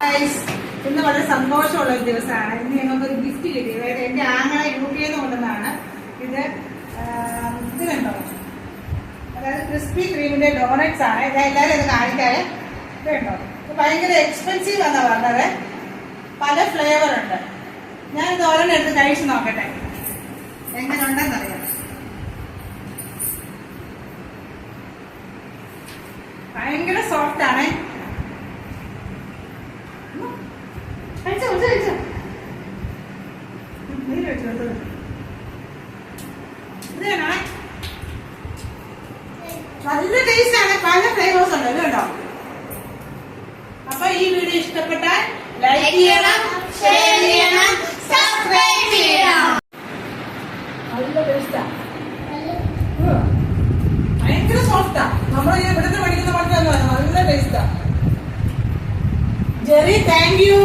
ഇന്ന് വളരെ സന്തോഷമുള്ള ഒരു ദിവസമാണ്. ഇന്ന് ഞങ്ങൾക്കൊരു ഗിഫ്റ്റ് കിട്ടി. അതായത് എന്റെ ആങ്ങളെ യു.കെ കൊണ്ടുവന്നാണ് ഇത്. ഇത് കണ്ടോ, അതായത് ക്രിസ്പി ക്രീമിന്റെ ഡോണറ്റ്സ് ആണ്. എല്ലാവരും ഇത് കാണിക്കാതെ. ഇത് കണ്ടോ, ഇത് ഭയങ്കര എക്സ്പെൻസീവ് എന്നാ പറഞ്ഞത്. പല ഫ്ലേവർ ഉണ്ട്. ഞാനിത് ഓരോന്നും എടുത്ത് കഴിച്ച് നോക്കട്ടെ എങ്ങനെ ഉണ്ടെന്നറിയാം. ഭയങ്കര സോഫ്റ്റ് ആണ്. നല്ല ടേസ്റ്റ് ആണ്. പല ഫ്ലേവേഴ്സ് ഉണ്ട്. ഇത് കണ്ടോ. അപ്പൊ ഈ വീഡിയോ ഇഷ്ടപ്പെട്ടാൽ ലൈക്ക് ചെയ്യണം, ഷെയർ ചെയ്യണം, സബ്സ്ക്രൈബ് ചെയ്യണം. നല്ല ടേസ്റ്റാ, ഭയങ്കര സോഫ്റ്റാ. നമ്മൾ ഇവിടുന്ന് പഠിക്കുന്ന മറ്റൊന്നും നല്ല ടേസ്റ്റാ. Jerry, thank you.